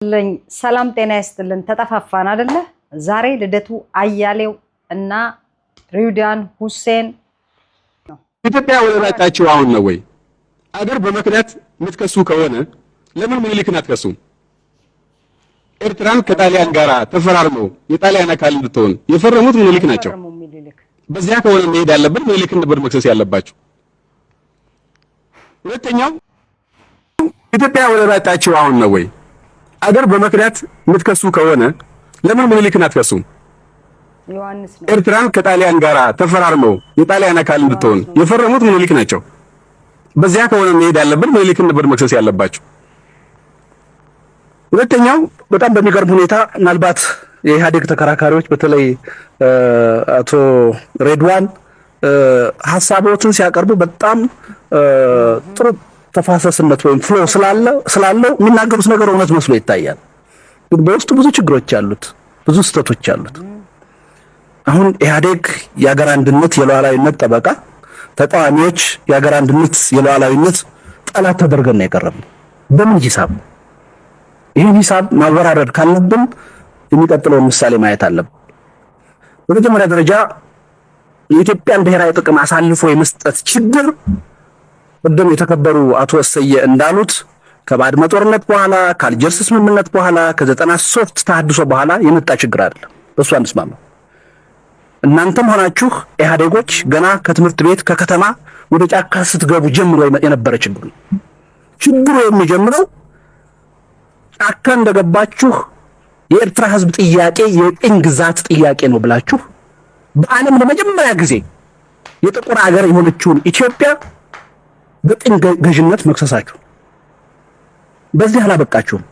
ሰላም ጤና ይስጥልን። ተጠፋፋን አይደለ? ዛሬ ልደቱ አያሌው እና ሪውዳን ሁሴን ነው። ኢትዮጵያ ወለራታችሁ አሁን ነው ወይ? አገር በመክዳት የምትከሱ ከሆነ ለምን ምኒልክን አትከሱም? ኤርትራን ከጣሊያን ጋር ተፈራርመው የጣሊያን አካል እንድትሆን የፈረሙት ምኒልክ ናቸው። በዚያ ከሆነ መሄድ ያለበት ምኒልክን ነበር መክሰስ ያለባቸው። ሁለተኛው ኢትዮጵያ ወለራታችሁ አሁን ነው ወይ? አገር በመክዳት የምትከሱ ከሆነ ለምን ምኒልክን አትከሱም? ኤርትራን ከጣሊያን ጋር ተፈራርመው የጣሊያን አካል እንድትሆን የፈረሙት ምኒልክ ናቸው። በዚያ ከሆነ መሄድ ያለበት ምኒልክን ነበር መክሰስ ያለባቸው። ሁለተኛው በጣም በሚገርም ሁኔታ ምናልባት የኢህአዴግ ተከራካሪዎች በተለይ አቶ ሬድዋን ሐሳቦችን ሲያቀርቡ በጣም ጥሩ ተፋሰስነት ወይም ፍሎ ስላለው የሚናገሩት ነገር እውነት መስሎ ይታያል። ግን በውስጡ ብዙ ችግሮች አሉት፣ ብዙ ስህተቶች አሉት። አሁን ኢህአዴግ የሀገር አንድነት የሉዓላዊነት ጠበቃ፣ ተቃዋሚዎች የሀገር አንድነት የሉዓላዊነት ጠላት ተደርገን ነው የቀረብነው። በምን ሂሳብ? ይህን ሂሳብ ማወራረድ ካለብን የሚቀጥለውን ምሳሌ ማየት አለብን። በመጀመሪያ ደረጃ የኢትዮጵያን ብሔራዊ ጥቅም አሳልፎ የመስጠት ችግር ቀደም የተከበሩ አቶ ወሰየ እንዳሉት ከባድመ ጦርነት በኋላ ከአልጀርስ ስምምነት በኋላ ከ93 ተሐድሶ በኋላ የመጣ ችግር አይደለም። በሱ አንስማማ። እናንተም ሆናችሁ ኢህአዴጎች ገና ከትምህርት ቤት ከከተማ ወደ ጫካ ስትገቡ ጀምሮ የነበረ ችግር ነው። ችግሩ የሚጀምረው ጫካ እንደገባችሁ የኤርትራ ህዝብ ጥያቄ የቅኝ ግዛት ጥያቄ ነው ብላችሁ በዓለም ለመጀመሪያ ጊዜ የጥቁር ሀገር የሆነችውን ኢትዮጵያ በቅኝ ገዥነት መክሰሳችሁ። በዚህ አላበቃችሁም።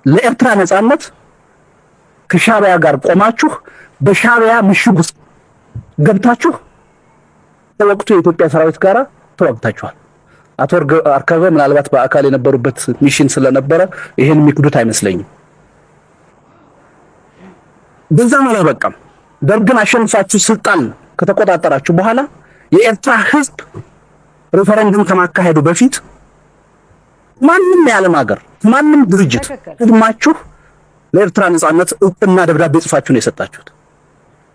ለኤርትራ ነጻነት ከሻዕቢያ ጋር ቆማችሁ በሻዕቢያ ምሽግ ውስጥ ገብታችሁ ተወቅቱ የኢትዮጵያ ሰራዊት ጋር ተዋግታችኋል። አቶ አርከበ ምናልባት በአካል የነበሩበት ሚሽን ስለነበረ ይሄን የሚክዱት አይመስለኝም። በዛም አላበቃም። ደርግን አሸንፋችሁ ስልጣን ከተቆጣጠራችሁ በኋላ የኤርትራ ህዝብ ሪፈረንደም ከማካሄዱ በፊት ማንንም የዓለም ሀገር ማንንም ድርጅት ህዝባችሁ ለኤርትራ ነጻነት እውቅና ደብዳቤ ጽፋችሁ ነው የሰጣችሁት።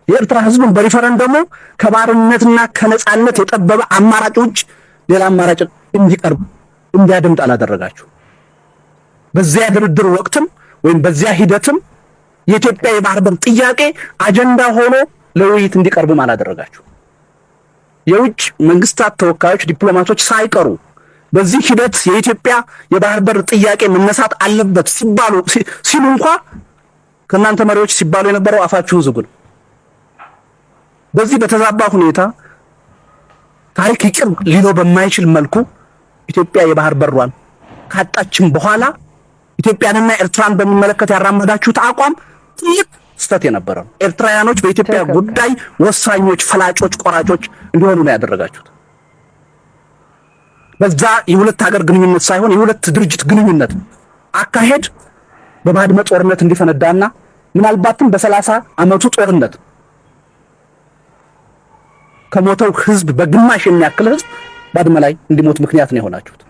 የኤርትራ ህዝብን በሪፈረንደሙ ከባርነትና ከነጻነት የጠበበ አማራጭ ውጭ ሌላ አማራጭ እንዲቀርብ እንዲያደምጥ አላደረጋችሁ። በዚያ ድርድር ወቅትም ወይም በዚያ ሂደትም የኢትዮጵያ የባህር በር ጥያቄ አጀንዳ ሆኖ ለውይይት እንዲቀርብ አላደረጋችሁ። የውጭ መንግስታት ተወካዮች ዲፕሎማቶች ሳይቀሩ በዚህ ሂደት የኢትዮጵያ የባህር በር ጥያቄ መነሳት አለበት ሲሉ እንኳን ከናንተ መሪዎች ሲባሉ የነበረው አፋችሁን ዝጉ ነው። በዚህ በተዛባ ሁኔታ ታሪክ ይቅር ሊለው በማይችል መልኩ ኢትዮጵያ የባህር በሯን ካጣችም በኋላ ኢትዮጵያንና ኤርትራን በሚመለከት ያራመዳችሁት አቋም ትልቅ ስተት የነበረ ነው። ኤርትራውያኖች በኢትዮጵያ ጉዳይ ወሳኞች፣ ፈላጮች፣ ቆራጮች እንዲሆኑ ነው ያደረጋችሁት። በዛ የሁለት ሀገር ግንኙነት ሳይሆን የሁለት ድርጅት ግንኙነት አካሄድ በባድመ ጦርነት እንዲፈነዳና ምናልባትም በ30 ዓመቱ ጦርነት ከሞተው ህዝብ በግማሽ የሚያክል ህዝብ ባድመ ላይ እንዲሞት ምክንያት ነው የሆናችሁት።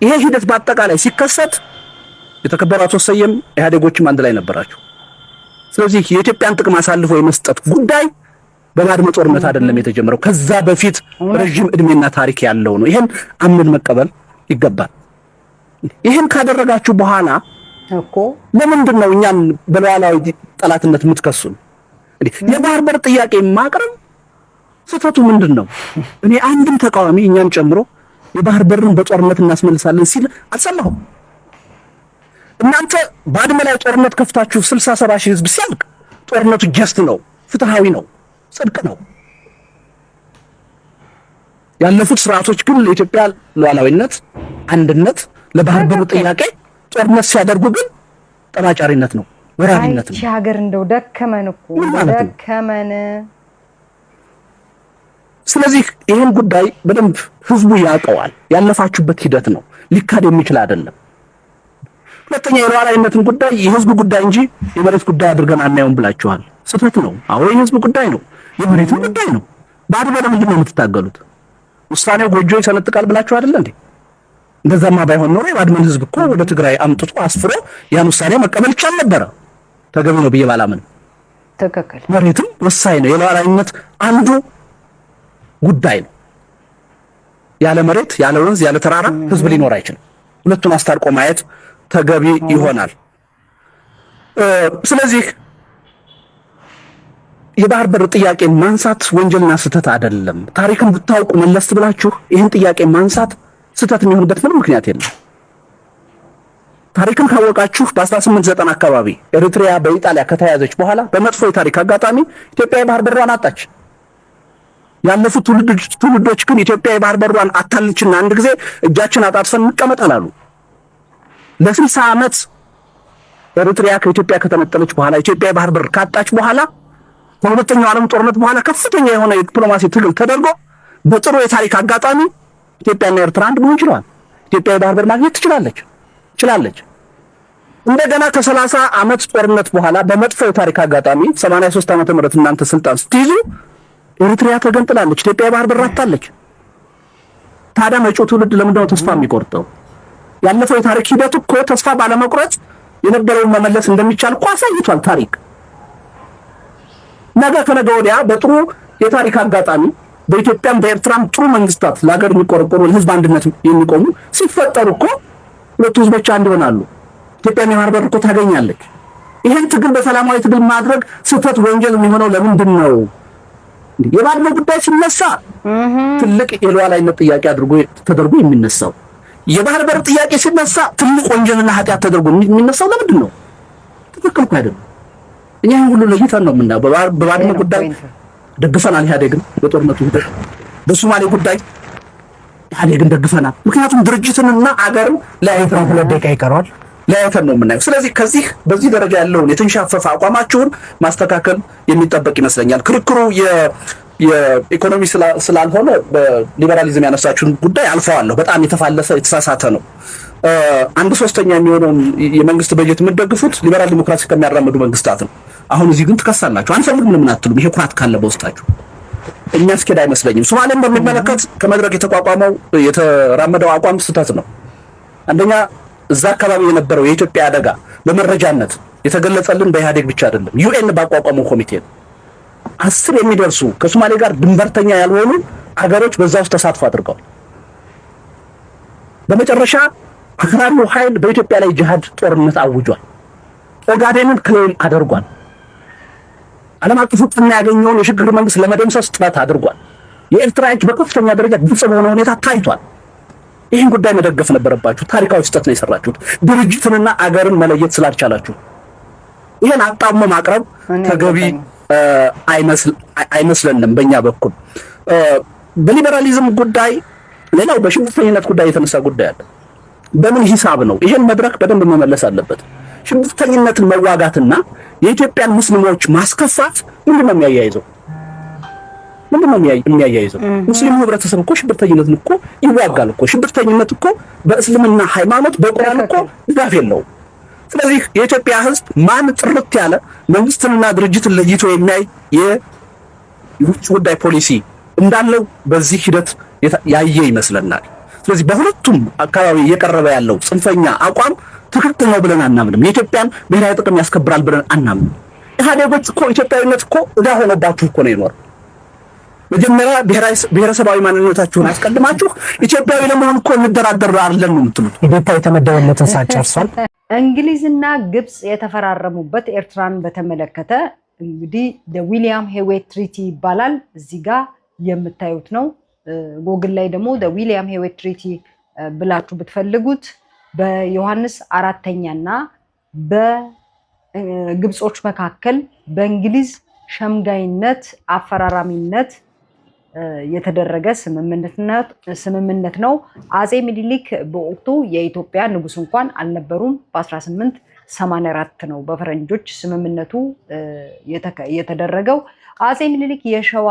ይሄ ሂደት በአጠቃላይ ሲከሰት የተከበሩ አቶ ወሰየም ኢህአዴጎችም አንድ ላይ ነበራችሁ። ስለዚህ የኢትዮጵያን ጥቅም አሳልፎ የመስጠት ጉዳይ በባድመ ጦርነት አይደለም የተጀመረው፣ ከዛ በፊት ረጅም እድሜና ታሪክ ያለው ነው። ይሄን አምን መቀበል ይገባል። ይሄን ካደረጋችሁ በኋላ እኮ ለምንድን ነው እኛን በሉዓላዊ ጠላትነት የምትከሱን? የባህር በር ጥያቄ ማቅረብ ስህተቱ ምንድን ነው? እኔ አንድም ተቃዋሚ እኛን ጨምሮ የባህር በርን በጦርነት እናስመልሳለን ሲል አልሰማሁም። እናንተ ባድመ ላይ ጦርነት ከፍታችሁ 60-70 ሺህ ህዝብ ሲያልቅ ጦርነቱ ጀስት ነው፣ ፍትሃዊ ነው፣ ጽድቅ ነው። ያለፉት ስርዓቶች ግን ለኢትዮጵያ ሉዓላዊነት፣ አንድነት፣ ለባህር በር ጥያቄ ጦርነት ሲያደርጉ ግን ጠባጫሪነት ነው፣ ወራሪነት ነው። ሀገር እንደው ደከመን እኮ ደከመን። ስለዚህ ይሄን ጉዳይ በደንብ ህዝቡ ያውቀዋል። ያለፋችሁበት ሂደት ነው፣ ሊካድ የሚችል አይደለም። ሁለተኛ የሉዓላዊነትን ጉዳይ የህዝብ ጉዳይ እንጂ የመሬት ጉዳይ አድርገን አናየውም ብላችኋል። ስህተት ነው። አዎ የህዝብ ጉዳይ ነው፣ የመሬት ጉዳይ ነው። ባድመ ለምንድን ነው የምትታገሉት? ውሳኔው ጎጆ ይሰነጥቃል ብላችሁ አይደል እንዴ? እንደዛማ ባይሆን ኖሮ የባድመን ህዝብ እኮ ወደ ትግራይ አምጥቶ አስፍሮ ያን ውሳኔ መቀበል ይቻል ነበር። ተገቢ ነው ብዬ ባላምን። ትክክል። መሬትም ወሳኝ ነው። የሉዓላዊነት አንዱ ጉዳይ ነው። ያለ መሬት፣ ያለ ወንዝ፣ ያለ ተራራ ህዝብ ሊኖር አይችልም። ሁለቱን አስታርቆ ማየት ተገቢ ይሆናል። ስለዚህ የባህር በር ጥያቄ ማንሳት ወንጀልና ስህተት አይደለም። ታሪክን ብታውቁ መለስ ብላችሁ ይህን ጥያቄ ማንሳት ስህተት የሚሆንበት ምንም ምክንያት የለም። ታሪክን ካወቃችሁ በ1890 አካባቢ ኤሪትሪያ በኢጣሊያ ከተያዘች በኋላ በመጥፎ የታሪክ አጋጣሚ ኢትዮጵያ የባህር በሯን አጣች። ያለፉት ትውልዶች ግን ኢትዮጵያ የባህር በሯን አታለችና አንድ ጊዜ እጃችን አጣጥፈን እንቀመጥ አላሉ። ለ60 ዓመት ኤሪትሪያ ከኢትዮጵያ ከተነጠለች በኋላ ኢትዮጵያ የባህር በር ካጣች በኋላ ከሁለተኛው ዓለም ጦርነት በኋላ ከፍተኛ የሆነ የዲፕሎማሲ ትግል ተደርጎ በጥሩ የታሪክ አጋጣሚ ኢትዮጵያና ኤርትራ አንድ መሆን ችለዋል። ኢትዮጵያ የባህር በር ማግኘት ትችላለች። እንደገና ከ30 ዓመት ጦርነት በኋላ በመጥፎ የታሪክ አጋጣሚ 83 ዓመተ ምህረት እናንተ ስልጣን ስትይዙ ኤሪትሪያ ተገንጥላለች፣ ኢትዮጵያ የባህር በር አጣለች። ታዲያ መጪው ትውልድ ለምንድነው ተስፋ የሚቆርጠው? ያለፈው የታሪክ ሂደት እኮ ተስፋ ባለመቁረጥ የነበረውን መመለስ እንደሚቻል እኮ አሳይቷል ታሪክ። ነገ ከነገ ወዲያ በጥሩ የታሪክ አጋጣሚ በኢትዮጵያም በኤርትራም ጥሩ መንግስታት ለሀገር የሚቆረቆሩ ለህዝብ አንድነት የሚቆሙ ሲፈጠሩ እኮ ሁለቱ ህዝቦች አንድ ይሆናሉ። ኢትዮጵያ የባህር በር እኮ ታገኛለች። ይሄን ትግል በሰላማዊ ትግል ማድረግ ስህተት ወንጀል የሚሆነው ለምንድን ነው? የባድመ ጉዳይ ሲነሳ ትልቅ የሉዓላዊነት ጥያቄ ተደርጎ የሚነሳው፣ የባህር በር ጥያቄ ሲነሳ ትልቅ ወንጀልና ኃጢአት ተደርጎ የሚነሳው ለምንድን ነው? ትክክል እኮ አይደለም። እኛ ሁሉ ለይተን ነው የምናየው። በባድመ ጉዳይ ደግፈናል ኢህአዴግን፣ በጦርነቱ ሂደት በሶማሌ ጉዳይ ኢህአዴግን ደግፈናል። ምክንያቱም ድርጅትንና አገርን ለአይተን ለደቂቃ ይቀራል ለአይተን ነው የምናየው። ስለዚህ በዚህ ደረጃ ያለውን የተንሻፈፈ አቋማችሁን ማስተካከል የሚጠበቅ ይመስለኛል። ክርክሩ የኢኮኖሚ ስላልሆነ በሊበራሊዝም ያነሳችሁን ጉዳይ አልፈዋለሁ። በጣም የተፋለሰ የተሳሳተ ነው። 1/3 የሚሆነውን የመንግስት በጀት የምትደግፉት ሊበራል ዲሞክራሲ ከሚያራምዱ መንግስታት ነው። አሁን እዚህ ግን ትከሳላችሁ። አንፈልግም ለምን አትሉም? ይሄ ኩራት ካለ በውስጣችሁ እኛ እስኪድ አይመስለኝም። ሶማሌን በሚመለከት ከመድረክ የተራመደው አቋም ስህተት ነው። አንደኛ እዛ አካባቢ የነበረው የኢትዮጵያ አደጋ በመረጃነት የተገለጸልን በኢህአዴግ ብቻ አይደለም፣ ዩኤን ባቋቋመው ኮሚቴ ነው። 10 የሚደርሱ ከሶማሌ ጋር ድንበርተኛ ያልሆኑ አገሮች በዛ ውስጥ ተሳትፎ አድርገዋል። በመጨረሻ አክራሪው ኃይል በኢትዮጵያ ላይ ጂሃድ ጦርነት አውጇል። ኦጋዴንን ክሌም አድርጓል። ዓለም አቀፍ እውቅና ያገኘውን የሽግግር መንግስት ለመደምሰስ ጥረት አድርጓል። የኤርትራ እጅ በከፍተኛ ደረጃ ግልጽ በሆነ ሁኔታ ታይቷል። ይህን ጉዳይ መደገፍ ነበረባችሁ። ታሪካዊ ስህተት ነው የሰራችሁት፣ ድርጅትንና አገርን መለየት ስላልቻላችሁ። ይህን አጣሞ ማቅረብ ተገቢ አይመስለንም በእኛ በኩል። በሊበራሊዝም ጉዳይ ሌላው በሽብርተኝነት ጉዳይ የተነሳ ጉዳይ አለ። በምን ሂሳብ ነው? ይሄን መድረክ በደንብ መመለስ አለበት። ሽብርተኝነትን መዋጋትና የኢትዮጵያን ሙስሊሞች ማስከፋት ምንድነው የሚያያይዘው? ሙስሊሙ ህብረተሰብ እኮ ሽብርተኝነትን እኮ ይዋጋል እኮ። ሽብርተኝነት እኮ በእስልምና ሃይማኖት በቁርአን እኮ ድጋፍ የለውም። ስለዚህ የኢትዮጵያ ህዝብ ማን ጥርት ያለ መንግስትንና ድርጅትን ለይቶ የሚያይ የውጭ ጉዳይ ፖሊሲ እንዳለው በዚህ ሂደት ያየ ይመስለናል። ስለዚህ በሁለቱም አካባቢ እየቀረበ ያለው ጽንፈኛ አቋም ትክክል ነው ብለን አናምንም። የኢትዮጵያን ብሔራዊ ጥቅም ያስከብራል ብለን አናምንም። ኢህአዴጎች እኮ ኢትዮጵያዊነት እኮ ዕዳ ሆኖባችሁ እኮ ነው የኖረው። መጀመሪያ ብሔረሰባዊ ማንነታችሁን አስቀድማችሁ ኢትዮጵያዊ ለመሆን እኮ እንደራደር አይደለም ነው የምትሉት። ኢዴፓ የተመደበለትን ሰዓት ጨርሷል። እንግሊዝና ግብጽ የተፈራረሙበት ኤርትራን በተመለከተ እንግዲህ ዊሊያም ሄዌት ትሪቲ ይባላል። እዚህ ጋር የምታዩት ነው። ጎግል ላይ ደግሞ ዊሊያም ሄዌት ትሪቲ ብላችሁ ብትፈልጉት በዮሐንስ 4ኛና በግብጾች መካከል በእንግሊዝ ሸምጋይነት አፈራራሚነት የተደረገ ስምምነት ነው። አጼ ሚኒሊክ በወቅቱ የኢትዮጵያ ንጉስ እንኳን አልነበሩም። በ1884 ነው በፈረንጆች ስምምነቱ የተደረገው። አጼ ሚኒሊክ የሸዋ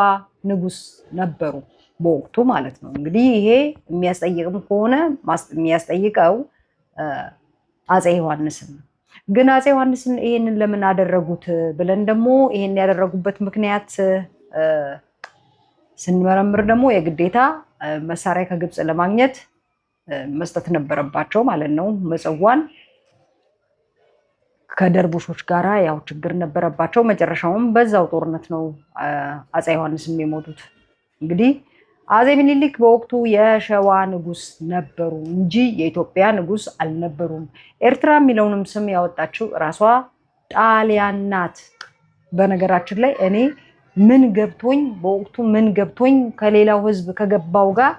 ንጉስ ነበሩ በወቅቱ ማለት ነው። እንግዲህ ይሄ የሚያስጠይቅም ከሆነ የሚያስጠይቀው አጼ ዮሐንስን ነው። ግን አጼ ዮሐንስን ይሄንን ለምን አደረጉት ብለን ደግሞ ይሄን ያደረጉበት ምክንያት ስንመረምር ደግሞ የግዴታ መሳሪያ ከግብጽ ለማግኘት መስጠት ነበረባቸው ማለት ነው። ምጽዋን ከደርቡሾች ጋራ ያው ችግር ነበረባቸው። መጨረሻውም በዛው ጦርነት ነው አፄ ዮሐንስም የሞቱት። እንግዲህ አፄ ምኒልክ በወቅቱ የሸዋ ንጉስ ነበሩ እንጂ የኢትዮጵያ ንጉስ አልነበሩም። ኤርትራ የሚለውንም ስም ያወጣችው ራሷ ጣሊያን ናት። በነገራችን ላይ እኔ ምን ገብቶኝ ከሌላው ህዝብ ከገባው ጋር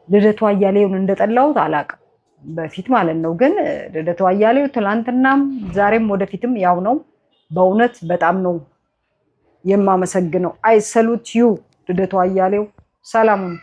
ልደቱ አያሌውን እንደጠላሁት አላውቅም፣ በፊት ማለት ነው። ግን ልደቱ አያሌው ትላንትናም ዛሬም ወደፊትም ያው ነው። በእውነት በጣም ነው የማመሰግነው። አይ ሰሉት ዩ ልደቱ አያሌው። ሰላሙን